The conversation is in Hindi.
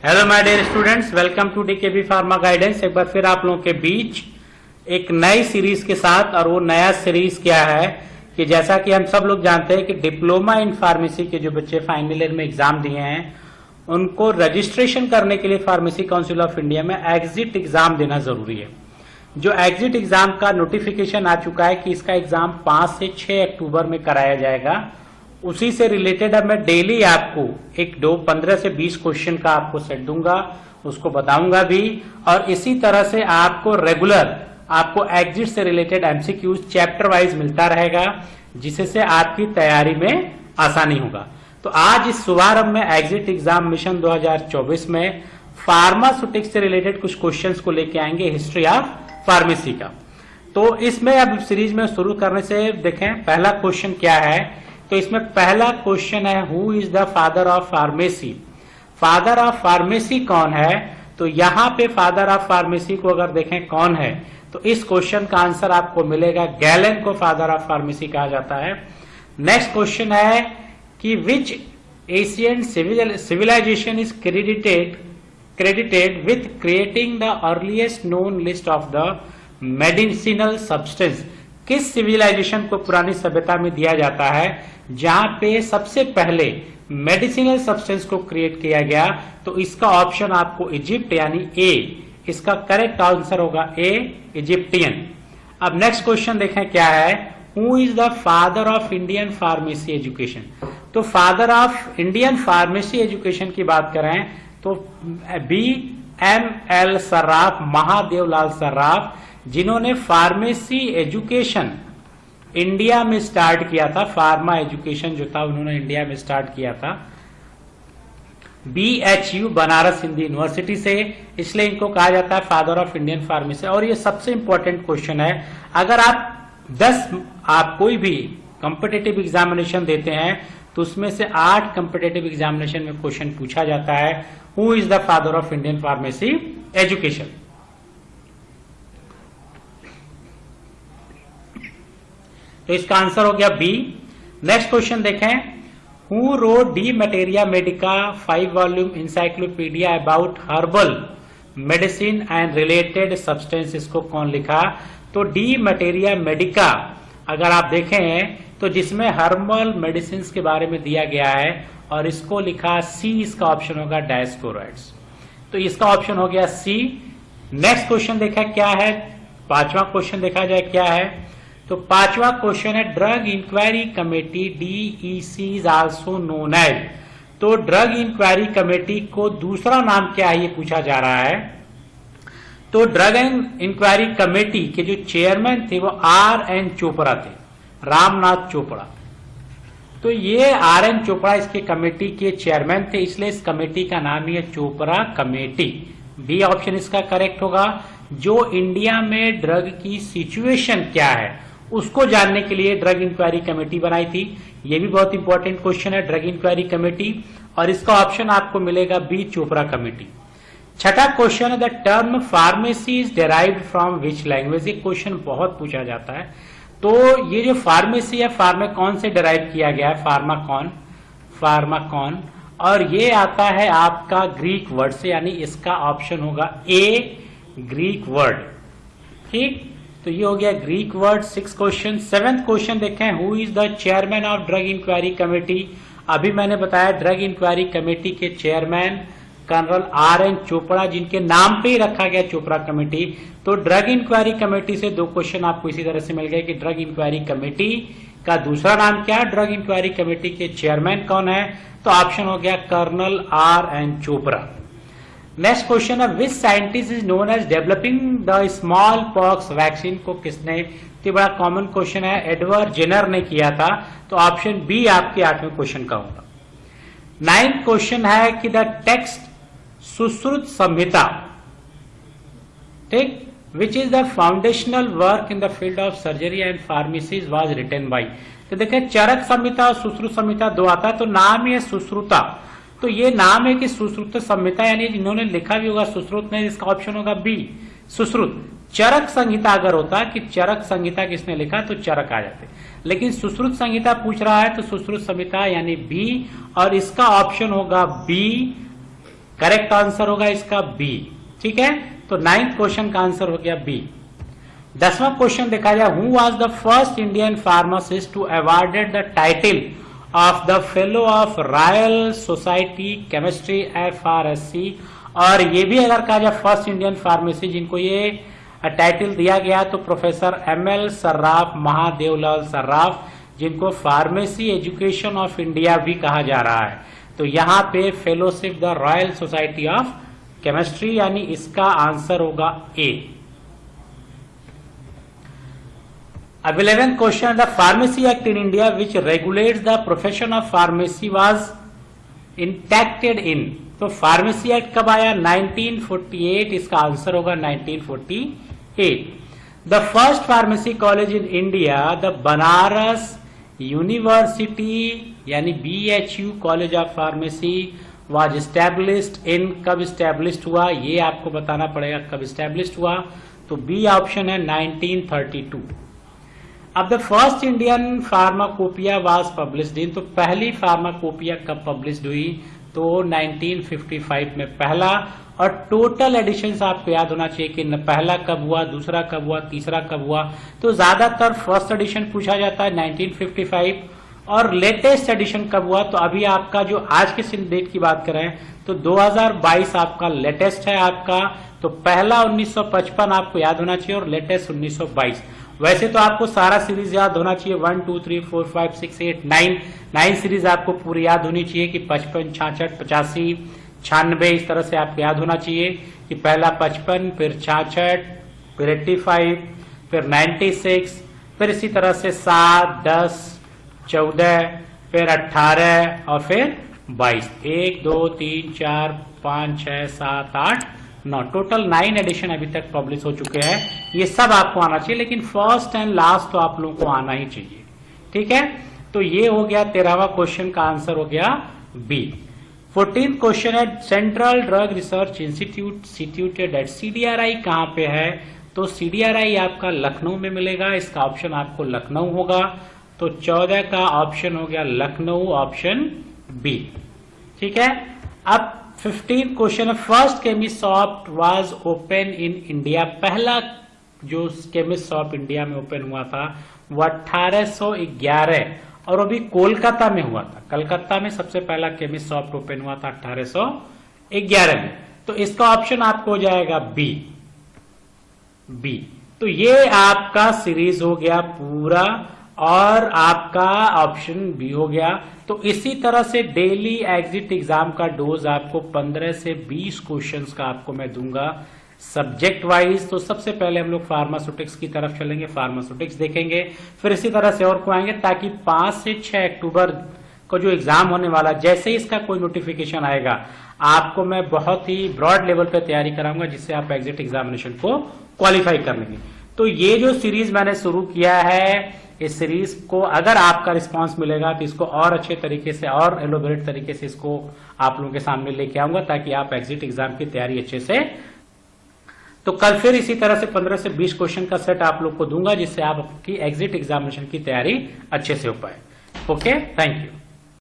Hello my dear students, welcome to DKB pharma guidance. एक बार फिर आप लोगों के बीच एक नई सीरीज के साथ। और वो नया सीरीज क्या है कि जैसा कि हम सब लोग जानते हैं कि डिप्लोमा इन फार्मेसी के जो बच्चे फाइनल ईयर में एग्जाम दिए हैं उनको रजिस्ट्रेशन करने के लिए फार्मेसी काउंसिल ऑफ इंडिया में एग्जिट एग्जाम देना जरूरी है। जो एग्जिट एग्जाम का नोटिफिकेशन आ चुका है कि इसका एग्जाम 5 से 6 अक्टूबर में कराया जाएगा। उसी से रिलेटेड अब मैं डेली आपको 15 से 20 क्वेश्चन का आपको सेट दूंगा, उसको बताऊंगा भी। और इसी तरह से आपको रेगुलर आपको एग्जिट से रिलेटेड एमसीक्यूज चैप्टर वाइज मिलता रहेगा, जिससे आपकी तैयारी में आसानी होगा। तो आज इस शुभारंभ में एग्जिट एग्जाम मिशन 2024 में फार्मास्यूटिक्स से रिलेटेड कुछ क्वेश्चंस को लेके आएंगे, हिस्ट्री ऑफ फार्मेसी का। तो इसमें अब सीरीज में शुरू करने से देखें पहला क्वेश्चन क्या है। तो इसमें पहला क्वेश्चन है, who is the father of pharmacy. Father of pharmacy कौन है? तो यहां पे फादर ऑफ फार्मेसी को अगर देखें कौन है तो इस क्वेश्चन का आंसर आपको मिलेगा गैलन को फादर ऑफ फार्मेसी कहा जाता है। नेक्स्ट क्वेश्चन है कि which Asian civilization is credited with creating the earliest known list of the medicinal substance। किस सिविलाइजेशन को पुरानी सभ्यता में दिया जाता है जहां पे सबसे पहले मेडिसिनल सब्सटेंस को क्रिएट किया गया? तो इसका ऑप्शन आपको इजिप्ट यानी ए, इसका करेक्ट आंसर होगा ए, इजिप्टियन। अब नेक्स्ट क्वेश्चन देखें क्या है, who is the father of Indian pharmacy education. तो father of Indian pharmacy education की बात करें तो BML सर्राफ, महादेवलाल सर्राफ, जिन्होंने फार्मेसी एजुकेशन इंडिया में स्टार्ट किया था। फार्मा एजुकेशन जो था उन्होंने इंडिया में स्टार्ट किया था BHU बनारस हिंदू यूनिवर्सिटी से, इसलिए इनको कहा जाता है फादर ऑफ इंडियन फार्मेसी। और ये सबसे इंपॉर्टेंट क्वेश्चन है, अगर आप कोई भी कॉम्पिटिटिव एग्जामिनेशन देते हैं तो उसमें से 8 कॉम्पिटिटिव एग्जामिनेशन में क्वेश्चन पूछा जाता है, who is the father of Indian pharmacy education. तो इसका आंसर हो गया बी। नेक्स्ट क्वेश्चन देखें, who wrote D materia Medica 5 volume encyclopedia about herbal medicine and related substance, इसको कौन लिखा? तो डी मटेरिया मेडिका अगर आप देखें तो जिसमें हर्बल मेडिसिन के बारे में दिया गया है और इसको लिखा सी, इसका ऑप्शन होगा डायस्पोराइड्स। तो इसका ऑप्शन हो गया सी। नेक्स्ट क्वेश्चन देखा क्या है, 5वां क्वेश्चन देखा जाए क्या है। तो 5वां क्वेश्चन है, drug inquiry committee DEC is also known as. तो ड्रग इंक्वायरी कमेटी को दूसरा नाम क्या है ये पूछा जा रहा है। तो ड्रग इंक्वायरी कमेटी के जो चेयरमैन थे वो RN चोपड़ा थे, रामनाथ चोपड़ा। तो ये RN चोपड़ा इसके कमेटी के चेयरमैन थे, इसलिए इस कमेटी का नाम ही है चोपड़ा कमेटी। बी ऑप्शन इसका करेक्ट होगा। जो इंडिया में ड्रग की सिचुएशन क्या है उसको जानने के लिए ड्रग इंक्वायरी कमेटी बनाई थी। ये भी बहुत इंपॉर्टेंट क्वेश्चन है, ड्रग इंक्वायरी कमेटी, और इसका ऑप्शन आपको मिलेगा बी, चोपड़ा कमेटी। छठा क्वेश्चन है, the term pharmacy is derived from which language. ये क्वेश्चन बहुत पूछा जाता है। तो ये जो फार्मेसी है फार्माकॉन से डेराइव किया गया है, फार्माकॉन, और ये आता है आपका ग्रीक वर्ड से, यानी इसका ऑप्शन होगा ए, ग्रीक वर्ड। ठीक, तो ये हो गया Greek word. 6 question. 7th question देखें, who is the chairman of drug inquiry committee. अभी मैंने बताया ड्रग इंक्वायरी कमेटी के चेयरमैन कर्नल RN चोपड़ा, जिनके नाम पे ही रखा गया चोपड़ा कमेटी। तो ड्रग इंक्वायरी कमेटी से 2 क्वेश्चन आपको इसी तरह से मिल गए कि ड्रग इंक्वायरी कमेटी का दूसरा नाम क्या, ड्रग इंक्वायरी कमेटी के चेयरमैन कौन है? तो ऑप्शन हो गया colonel RN Chopra. Next question है, which scientist is known as developing the small pox vaccine. को किसने? तो बड़ा कॉमन क्वेश्चन है, एडवर्ड जेनर ने किया था। तो ऑप्शन बी आपके 8वें क्वेश्चन का होगा। 9th क्वेश्चन है कि द टेक्स्ट सुश्रुत संहिता, ठीक, which is the foundational work in the field of surgery and pharmacy was written by. तो देखिए चरक संहिता और सुश्रुत संहिता 2 आता है, तो नाम ही है सुश्रुता। तो ये नाम है कि सुश्रुत संहिता, यानी जिन्होंने लिखा भी होगा सुश्रुत ने, इसका ऑप्शन होगा बी, सुश्रुत। चरक संहिता अगर होता कि चरक संहिता किसने लिखा तो चरक आ जाते, लेकिन सुश्रुत संहिता पूछ रहा है तो सुश्रुत संहिता यानी बी, और इसका ऑप्शन होगा बी, करेक्ट आंसर होगा इसका बी। ठीक है, तो 9th क्वेश्चन का आंसर हो गया बी। 10वां क्वेश्चन देखा जाए, who was the first Indian pharmacist to awarded the title of the fellow of Royal Society chemistry FRSC। और ये भी अगर कहा जाए फर्स्ट इंडियन फार्मेसी जिनको ये टाइटल दिया गया तो प्रोफेसर ML सर्राफ, महादेवलाल सर्राफ, जिनको फार्मेसी एजुकेशन ऑफ इंडिया भी कहा जा रहा है। तो यहाँ पे fellowship the royal society of chemistry, यानी इसका आंसर होगा ए। अब 11th question, the pharmacy act in India which regulates the profession of pharmacy was enacted in. तो फार्मेसी एक्ट कब आया? 1948, इसका आंसर होगा 1948। The first pharmacy college in India, the Banaras university यानी BHU college of pharmacy was established in. कब एस्टैब्लिश्ड हुआ ये आपको बताना पड़ेगा, कब एस्टैब्लिश्ड हुआ। तो बी ऑप्शन है 1932। अब the first Indian pharmacopoeia was published in. तो पहली फार्माकोपिया कब पब्लिश्ड हुई? तो 1955 में पहला। और टोटल एडिशंस आपको याद होना चाहिए कि पहला कब हुआ, दूसरा कब हुआ, तीसरा कब हुआ। तो ज्यादातर फर्स्ट एडिशन पूछा जाता है 1955, और लेटेस्ट एडिशन कब हुआ। तो अभी आपका जो आज के डेट की बात करें तो 2022 आपका लेटेस्ट है आपका। तो पहला 1955 आपको याद होना चाहिए और लेटेस्ट 1922। वैसे तो आपको सारा सीरीज याद होना चाहिए, 1 2 3 4 5 6 8 9 सीरीज आपको पूरी याद होनी चाहिए कि 55 66 85 96 इस तरह से आपको याद होना चाहिए कि पहला 55, फिर 66, फिर 85, फिर 96, फिर इसी तरह से 7 10 14, फिर 18 और फिर 22। 1 2 3 4 5 6 7 8 9, टोटल 9 एडिशन अभी तक पब्लिश हो चुके हैं। ये सब आपको आना चाहिए, लेकिन फर्स्ट एंड लास्ट तो आप लोगों को आना ही चाहिए। ठीक है, तो ये हो गया 13वां क्वेश्चन का आंसर हो गया बी। 14th क्वेश्चन है, central drug research institute situated at CDRI कहां पे है? तो CDRI आपका लखनऊ में मिलेगा, इसका ऑप्शन आपको लखनऊ होगा। तो 14 का ऑप्शन हो गया लखनऊ, ऑप्शन बी। ठीक है, अब 15th question, first chemist shop was open in India. पहला जो केमिस्ट शॉप इंडिया में ओपन हुआ था वो 1811 और अभी कोलकाता में हुआ था। कलकत्ता में सबसे पहला केमिस्ट शॉप ओपन हुआ था 1811 में। तो इसका ऑप्शन आपको हो जाएगा बी। तो ये आपका सीरीज हो गया पूरा और आपका ऑप्शन बी हो गया। तो इसी तरह से डेली एग्जिट एग्जाम का डोज आपको 15 से 20 क्वेश्चंस का आपको मैं दूंगा सब्जेक्ट वाइज। तो सबसे पहले हम लोग फार्मास्यूटिक्स की तरफ चलेंगे, फार्मास्यूटिक्स देखेंगे, फिर इसी तरह से और को आएंगे, ताकि 5 से 6 अक्टूबर को जो एग्जाम होने वाला, जैसे ही इसका कोई नोटिफिकेशन आएगा आपको मैं बहुत ही ब्रॉड लेवल पे तैयारी कराऊंगा, जिससे आप एग्जिट एग्जामिनेशन को क्वालिफाई कर लेंगे। तो ये जो सीरीज मैंने शुरू किया है, इस सीरीज को अगर आपका रिस्पांस मिलेगा तो इसको और अच्छे तरीके से और एलोबरेट तरीके से इसको आप लोगों के सामने लेके आऊंगा, ताकि आप एग्जिट एग्जाम की तैयारी अच्छे से। तो कल फिर इसी तरह से 15 से 20 क्वेश्चन का सेट आप लोग को दूंगा, जिससे आप आपकी एग्जिट एग्जामिनेशन की तैयारी अच्छे से हो पाए। Okay, thank you.